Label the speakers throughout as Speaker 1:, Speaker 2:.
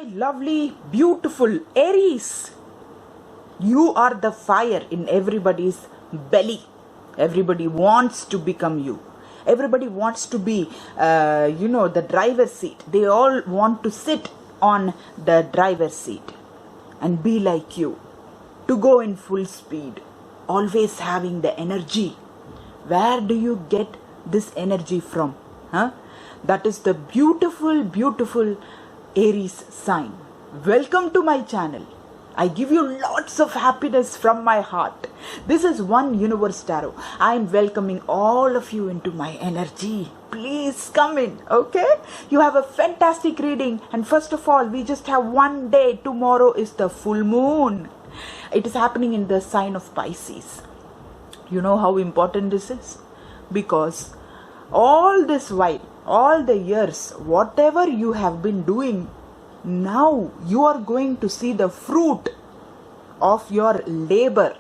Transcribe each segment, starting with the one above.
Speaker 1: lovely, beautiful Aries. You are the fire in everybody's belly. Everybody wants to become you. Everybody wants to be, the driver's seat. They all want to sit on the driver's seat and be like you. To go in full speed. Always having the energy. Where do you get this energy from? That is the beautiful, beautiful Aries sign. Welcome to my channel. I give you lots of happiness from my heart. This is One Universe Tarot. I am welcoming all of you into my energy. Please come in, okay? You have a fantastic reading. And first of all, we just have one day. Tomorrow is the full moon. It is happening in the sign of Pisces. You know how important this is? Because all this while, all the years, whatever you have been doing, now you are going to see the fruit of your labor.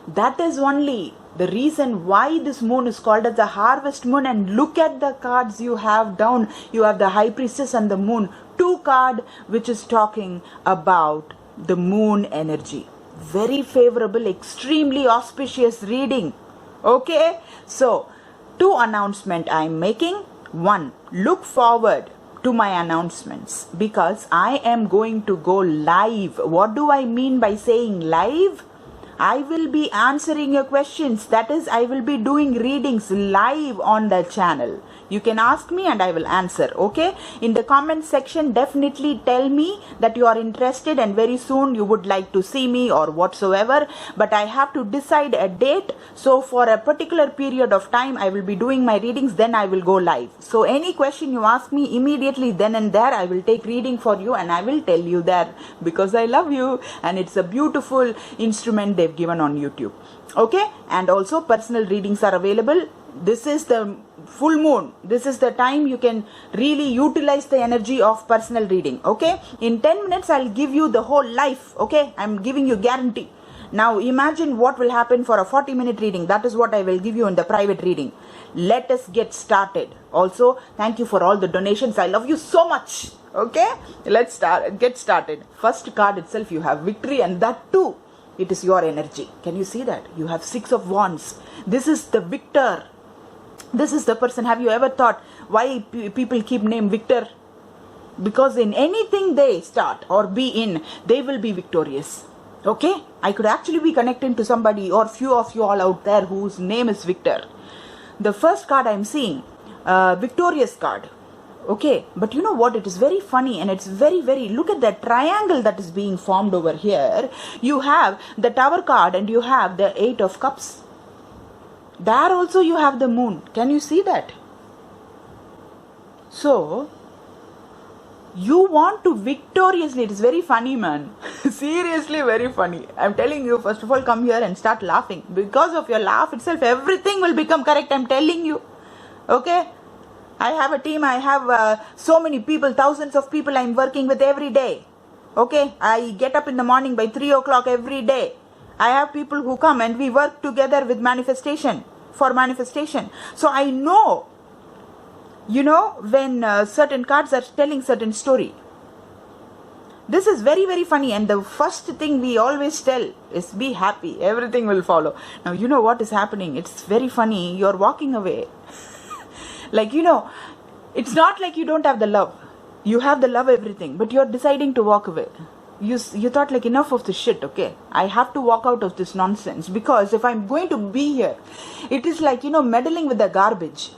Speaker 1: That is only the reason why this moon is called as the harvest moon. And look at the cards you have down. You have the High Priestess and the moon. Two cards which is talking about the moon energy. Very favorable, extremely auspicious reading. Okay, so two announcements I am making. One, look forward to my announcements because I am going to go live. What do I mean by saying live? I will be answering your questions. That is, I will be doing readings live on the channel. You can ask me and I will answer, okay? In the comment section, definitely tell me that you are interested and very soon you would like to see me or whatsoever. But I have to decide a date. So for a particular period of time, I will be doing my readings, then I will go live. So any question you ask me immediately then and there, I will take reading for you and I will tell you there because I love you. And it's a beautiful instrument they've given on YouTube. Okay? And also personal readings are available. This is the full moon. This is the time you can really utilize the energy of personal reading. Okay, in 10 minutes I'll give you the whole life. Okay, I'm giving you guarantee. Now imagine what will happen for a 40-minute reading. That is what I will give you in the private reading. Let us get started. Also, thank you for all the donations. I love you so much. Okay, let's get started. First card itself, you have victory, and that too, it is your energy. Can you see that? You have 6 of Wands. This is the victor. This is the person. Have you ever thought why people keep name Victor? Because in anything they start or be in, they will be victorious. Okay? I could actually be connecting to somebody or few of you all out there whose name is Victor. The first card I'm seeing, victorious card. Okay, but you know what? It is very funny and it's very, look at that triangle that is being formed over here. You have the Tower card and you have the 8 of Cups. There also you have the moon. Can you see that? So, you want to victoriously, it is very funny, man. Seriously, very funny. I'm telling you, first of all, come here and start laughing. Because of your laugh itself, everything will become correct. I'm telling you. Okay? I have a team. I have so many people, thousands of people I'm working with every day. Okay? I get up in the morning by 3 o'clock every day. I have people who come and we work together with manifestation, for manifestation. So I know, when certain cards are telling certain story. This is very, funny. And the first thing we always tell is be happy. Everything will follow. Now, you know what is happening? It's very funny. You're walking away. It's not like you don't have the love. You have the love, everything. But you're deciding to walk away. You thought like enough of this shit, okay? I have to walk out of this nonsense because if I'm going to be here, it is like, meddling with the garbage.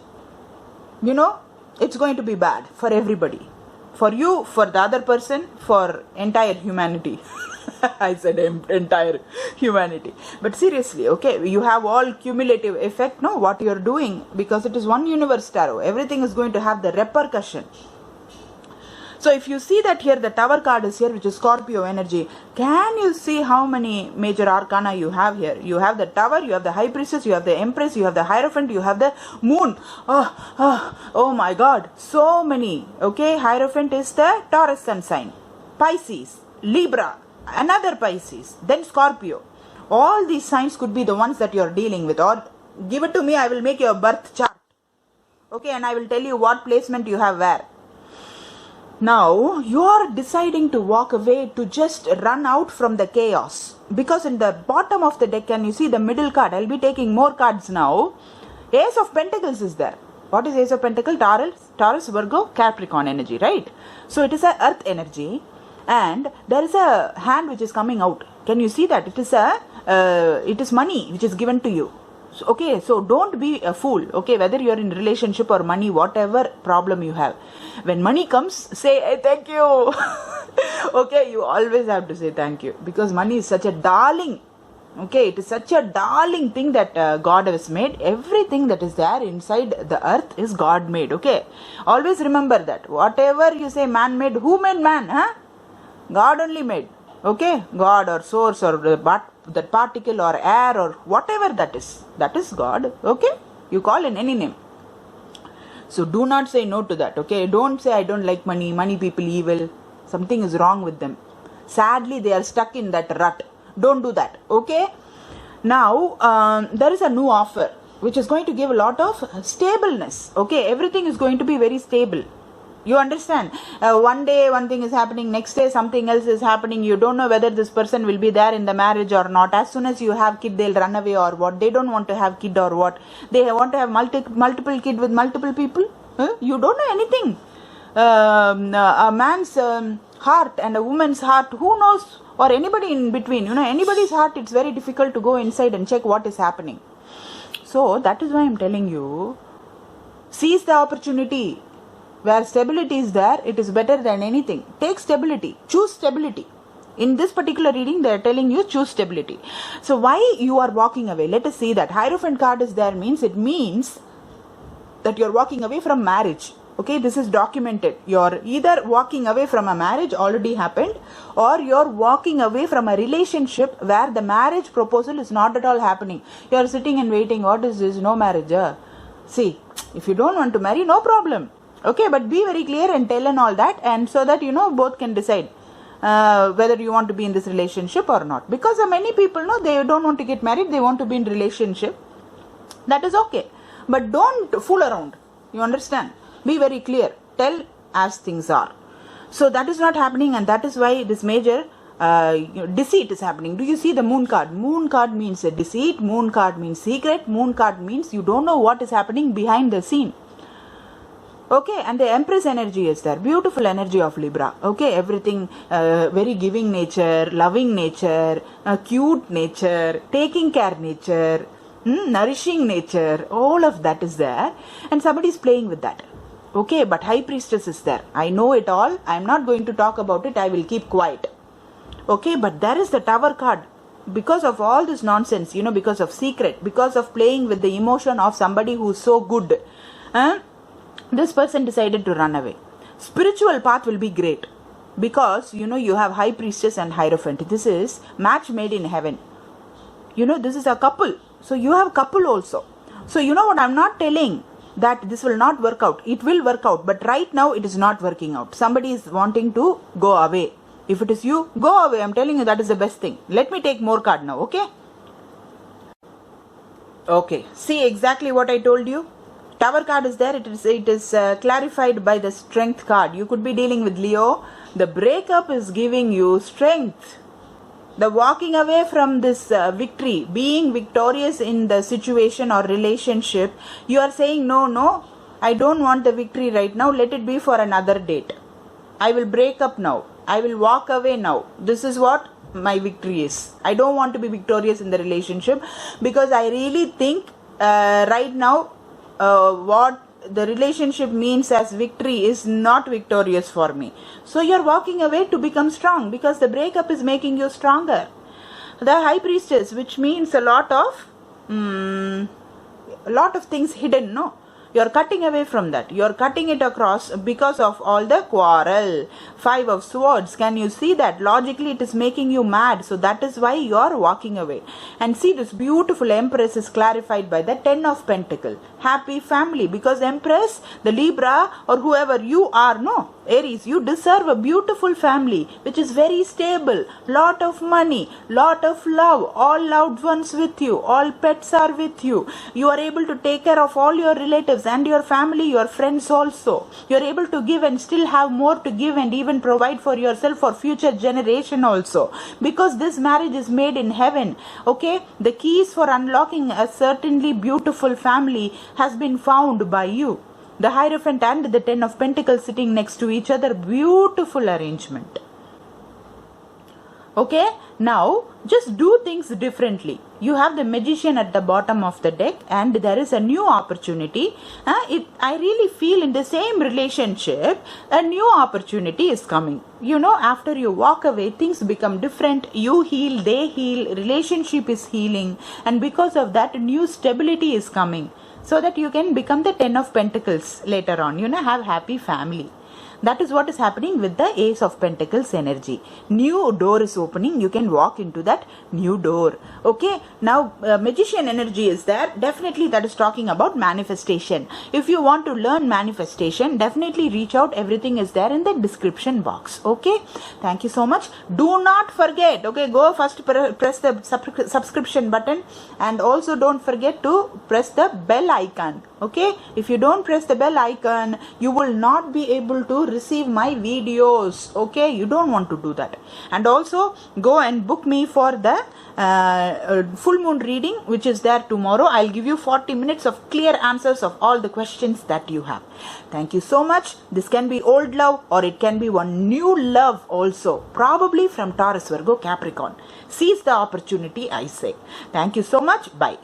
Speaker 1: It's going to be bad for everybody. For you, for the other person, for entire humanity. I said entire humanity. But seriously, okay, you have all cumulative effect, no, what you're doing because it is One Universe Tarot. Everything is going to have the repercussion. So if you see that here, the Tower card is here, which is Scorpio energy. Can you see how many major arcana you have here? You have the Tower, you have the High Priestess, you have the Empress, you have the Hierophant, you have the Moon. Oh my God, so many. Okay, Hierophant is the Taurus sun sign. Pisces, Libra, another Pisces, then Scorpio. All these signs could be the ones that you're dealing with. Or give it to me, I will make your birth chart. Okay, and I will tell you what placement you have where. Now you are deciding to walk away, to just run out from the chaos, because in the bottom of the deck, can you see the middle card? I'll be taking more cards now. Ace of Pentacles is there. What is Ace of Pentacles? Taurus, Virgo, Capricorn energy, right? So it is a earth energy, and there is a hand which is coming out. Can you see that? It is money which is given to you. So, okay, so don't be a fool. Okay, whether you're in relationship or money, whatever problem you have, when money comes, say hey, thank you. Okay, you always have to say thank you, because money is such a darling. Okay, it is such a darling thing that God has made. Everything that is there inside the earth is God made. Okay, always remember that. Whatever you say man made, who made man? God only made. Okay, God or source or that particle or air or whatever that is God. Okay, you call in any name. So do not say no to that. Okay, don't say I don't like money people evil, something is wrong with them. Sadly they are stuck in that rut. Don't do that. Okay, now there is a new offer which is going to give a lot of stableness. Okay, everything is going to be very stable. You understand? One day one thing is happening, next day something else is happening. You don't know whether this person will be there in the marriage or not. As soon as you have kid, they'll run away or what. They don't want to have kid or what. They want to have multiple kid with multiple people. You don't know anything. A man's heart and a woman's heart, who knows? Or anybody in between. Anybody's heart, it's very difficult to go inside and check what is happening. So that is why I'm telling you, seize the opportunity. Where stability is there, it is better than anything. Take stability. Choose stability. In this particular reading, they are telling you choose stability. So why you are walking away? Let us see that. Hierophant card is there, it means that you are walking away from marriage. Okay, this is documented. You're either walking away from a marriage already happened, or you're walking away from a relationship where the marriage proposal is not at all happening. You're sitting and waiting. What is this? No marriage. See, if you don't want to marry, no problem. Okay, but be very clear and tell and all that, and so that both can decide whether you want to be in this relationship or not. Because many people they don't want to get married, they want to be in relationship. That is okay, but don't fool around. You understand? Be very clear. Tell as things are. So that is not happening, and that is why this major deceit is happening. Do you see the moon card? Moon card means a deceit. Moon card means secret. Moon card means you don't know what is happening behind the scene. Okay, and the Empress energy is there. Beautiful energy of Libra. Okay, everything very giving nature, loving nature, cute nature, taking care nature, nourishing nature. All of that is there, and somebody is playing with that. Okay, but High Priestess is there. I know it all. I am not going to talk about it. I will keep quiet. Okay, but there is the Tower card. Because of all this nonsense, because of secret, because of playing with the emotion of somebody who is so good, this person decided to run away. Spiritual path will be great, because you have High Priestess and Hierophant. This is match made in heaven. This is a couple, so you have couple also. So what, I'm not telling that this will not work out. It will work out, but right now it is not working out. Somebody is wanting to go away. If it is you, go away. I'm telling you, that is the best thing. Let me take more card now. Okay, see exactly what I told you. Tower card is there. It is clarified by the Strength card. You could be dealing with Leo. The breakup is giving you strength. The walking away from this victory, being victorious in the situation or relationship, you are saying no, I don't want the victory right now. Let it be for another date. I will break up now. I will walk away now. This is what my victory is. I don't want to be victorious in the relationship, because I really think right now what the relationship means as victory is not victorious for me. So you're walking away to become strong, because the breakup is making you stronger. The High Priestess, which means a lot of things hidden. No, you're cutting away from that. You're cutting it across because of all the quarrel. 5 of Swords. Can you see that? Logically it is making you mad. So that is why you're walking away. And see, this beautiful Empress is clarified by the 10 of Pentacles. Happy family. Because Empress, the Libra or whoever you are, Aries, you deserve a beautiful family which is very stable, lot of money, lot of love, all loved ones with you, all pets are with you. You are able to take care of all your relatives and your family, your friends also. You are able to give and still have more to give and even provide for yourself for future generation also. Because this marriage is made in heaven. Okay, the keys for unlocking a certainly beautiful family has been found by you. The Hierophant and the Ten of Pentacles sitting next to each other. Beautiful arrangement. Okay, now just do things differently. You have the Magician at the bottom of the deck and there is a new opportunity. I really feel in the same relationship, a new opportunity is coming. You know, after you walk away, things become different. You heal, they heal, relationship is healing, and because of that, new stability is coming. So that you can become the Ten of Pentacles later on, have happy family. That is what is happening with the Ace of Pentacles energy. New door is opening. You can walk into that new door. Okay. Now, Magician energy is there. Definitely that is talking about manifestation. If you want to learn manifestation, definitely reach out. Everything is there in the description box. Okay. Thank you so much. Do not forget. Okay. Go first press the subscription button and also don't forget to press the bell icon. Okay. If you don't press the bell icon, you will not be able to receive my videos. Okay, you don't want to do that. And also go and book me for the full moon reading, which is there tomorrow. I'll give you 40 minutes of clear answers of all the questions that you have. Thank you so much. This can be old love or it can be one new love also, probably from Taurus, Virgo, Capricorn. Seize the opportunity, I say. Thank you so much. Bye.